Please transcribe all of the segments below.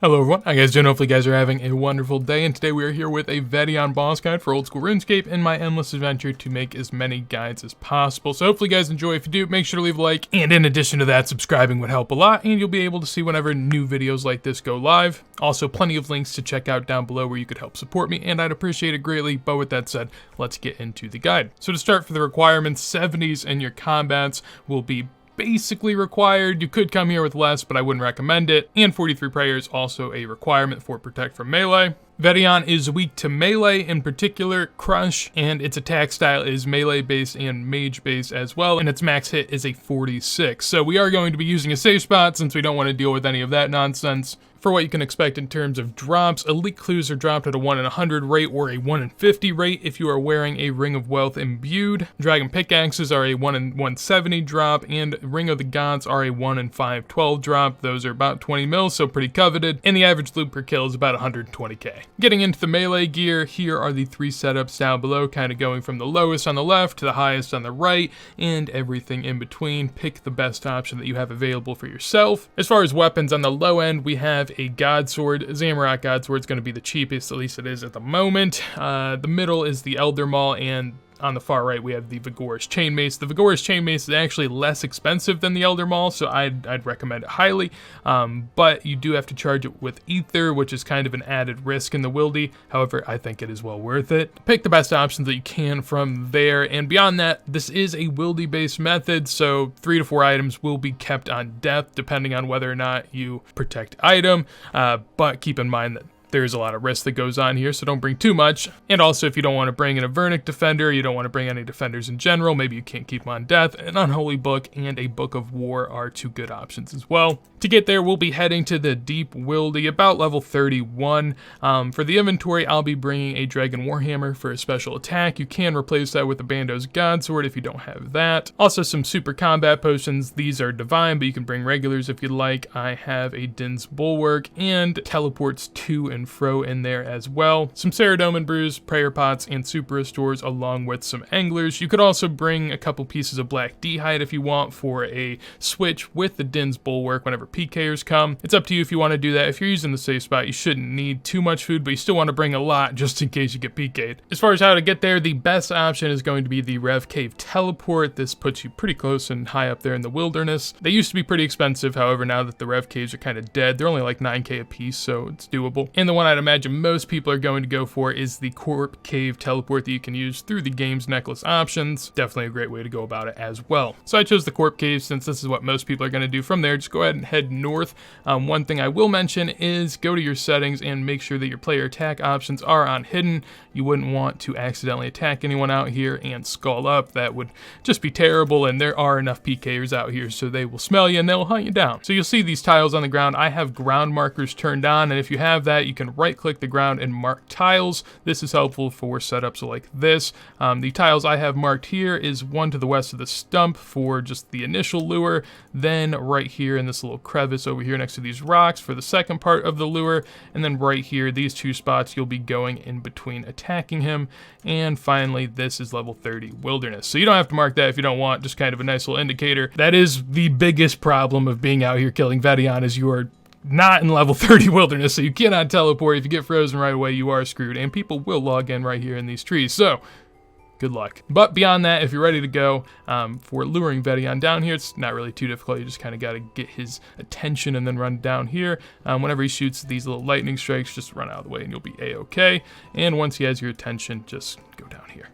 Hello everyone, how you guys doing? Hopefully you guys are having a wonderful day, and today we are here with a Vedion boss guide for old school RuneScape in my endless adventure to make as many guides as possible. So hopefully you guys enjoy. If you do, make sure to leave a like, and in addition to that, subscribing would help a lot, and you'll be able to see whenever new videos like this go live. Also, plenty of links to check out down below where you could help support me, and I'd appreciate it greatly. But with that said, let's get into the guide. So to start, for the requirements, 70s in your combats will be basically required. You could come here with less, but I wouldn't recommend it. And 43 prayer is also a requirement for protect from melee. Vedion is weak to melee, in particular crush, and its attack style is melee based and mage based as well, and its max hit is a 46. So we are going to be using a safe spot since we don't want to deal with any of that nonsense. For what you can expect in terms of drops, elite clues are dropped at a 1 in 100 rate or a 1 in 50 rate if you are wearing a Ring of Wealth imbued. Dragon pickaxes are a 1 in 170 drop, and Ring of the Gods are a 1 in 512 drop. Those are about 20 mils, so pretty coveted, and the average loot per kill is about 120k. Getting into the melee gear, here are the 3 setups down below, kind of going from the lowest on the left to the highest on the right, and everything in between. Pick the best option that you have available for yourself. As far as weapons, on the low end, we have a God Sword. Zamorak God Sword is going to be the cheapest, at least it is at the moment. The middle is the Elder Maul, and on the far right we have the Vigorous Chain Mace. The Vigorous Chain Mace is actually less expensive than the Elder Maul, so I'd recommend it highly, but you do have to charge it with Ether, which is kind of an added risk in the Wildy. However, I think it is well worth it. Pick the best options that you can from there, and beyond that, this is a Wildy based method, so 3 to 4 items will be kept on death depending on whether or not you protect item, but keep in mind that there's a lot of risk that goes on here, so don't bring too much. And also, if you don't want to bring an Avernic Defender, you don't want to bring any defenders in general, maybe you can't keep them on death, an Unholy Book and a Book of War are 2 good options as well. To get there, we'll be heading to the Deep Wildy, about level 31. For the inventory, I'll be bringing a Dragon Warhammer for a special attack. You can replace that with the Bando's God Sword if you don't have that. Also, some super combat potions. These are divine, but you can bring regulars if you'd like. I have a Din's Bulwark and teleports to and fro in there as well. Some Ceradomin Brews, Prayer Pots, and Super Restores, along with some Anglers. You could also bring a couple pieces of Black D'hide if you want for a switch with the Din's Bulwark whenever PKers come. It's up to you if you want to do that. If you're using the safe spot, you shouldn't need too much food, but you still want to bring a lot just in case you get PK'd. As far as how to get there, the best option is going to be the Rev Cave Teleport. This puts you pretty close and high up there in the wilderness. They used to be pretty expensive, however, now that the Rev Caves are kind of dead, they're only like 9k a piece, so it's doable. And the one I'd imagine most people are going to go for is the Corp Cave Teleport that you can use through the game's necklace options. Definitely a great way to go about it as well. So I chose the Corp Cave since this is what most people are going to do. From there, just go ahead and head north. One thing I will mention is go to your settings and make sure that your player attack options are on hidden. You wouldn't want to accidentally attack anyone out here and skull up. That would just be terrible, and there are enough PKers out here so they will smell you and they'll hunt you down. So you'll see these tiles on the ground. I have ground markers turned on, and if you have that, you can right click the ground and mark tiles. This is helpful for setups like this. The tiles I have marked here is one to the west of the stump for just the initial lure, then right here in this little crevice over here next to these rocks for the second part of the lure, and then right here, these 2 spots you'll be going in between attacking him, and finally this is level 30 wilderness. So you don't have to mark that if you don't want, just kind of a nice little indicator. That is the biggest problem of being out here killing Vedion, is you are not in level 30 wilderness, so you cannot teleport. If you get frozen right away, you are screwed, and people will log in right here in these trees, so good luck. But beyond that, if you're ready to go for luring Vedion down here, it's not really too difficult. You just kind of got to get his attention and then run down here. Whenever he shoots these little lightning strikes, just run out of the way and you'll be a-okay. And once he has your attention, just go down here.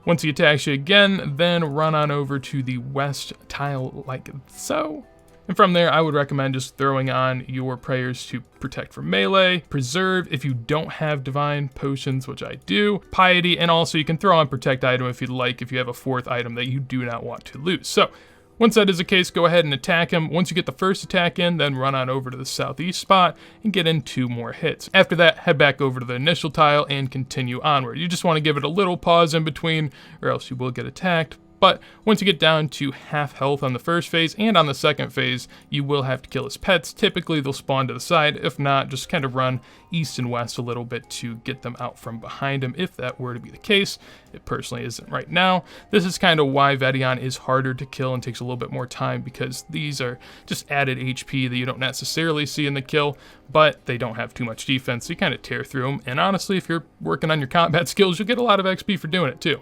Once he attacks you again, then run on over to the west tile like so. And from there, I would recommend just throwing on your prayers to protect from melee, preserve if you don't have divine potions, which I do, piety, and also you can throw on protect item if you'd like, if you have a 4th item that you do not want to lose. So once that is the case, go ahead and attack him. Once you get the first attack in, then run on over to the southeast spot and get in 2 more hits. After that, head back over to the initial tile and continue onward. You just want to give it a little pause in between, or else you will get attacked. But once you get down to half health on the first phase and on the second phase, you will have to kill his pets. Typically, they'll spawn to the side. If not, just kind of run east and west a little bit to get them out from behind him, if that were to be the case. It personally isn't right now. This is kind of why Vedion is harder to kill and takes a little bit more time, because these are just added HP that you don't necessarily see in the kill, but they don't have too much defense, so you kind of tear through them. And honestly, if you're working on your combat skills, you'll get a lot of XP for doing it too.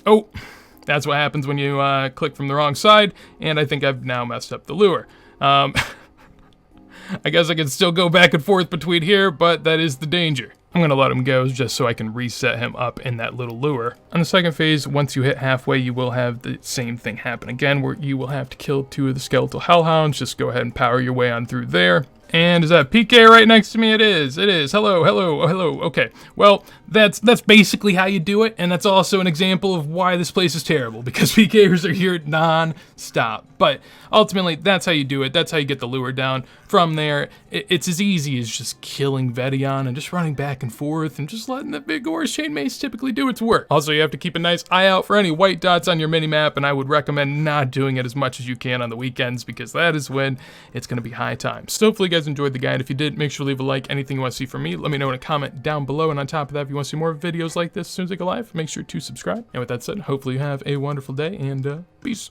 Oh, that's what happens when you click from the wrong side, and I think I've now messed up the lure. I guess I can still go back and forth between here, but that is the danger. I'm going to let him go just so I can reset him up in that little lure. On the second phase, once you hit halfway, you will have the same thing happen again, where you will have to kill 2 of the skeletal hellhounds. Just go ahead and power your way on through there. And is that PK right next to me? It is. It is. Hello, hello, hello. Okay. Well, that's basically how you do it, and that's also an example of why this place is terrible, because PKers are here non-stop. But ultimately, that's how you do it. That's how you get the lure down. From there, it's as easy as just killing Vedion and just running back and forth and just letting the big Horus Chain Mace typically do its work. Also, you have to keep a nice eye out for any white dots on your minimap, and I would recommend not doing it as much as you can on the weekends, because that is when it's going to be high time. So hopefully you guys enjoyed the guide. If you did, make sure to leave a like. Anything you want to see from me, let me know in a comment down below. And on top of that, if you want to see more videos like this as soon as they go live, make sure to subscribe. And with that said, hopefully you have a wonderful day, and peace.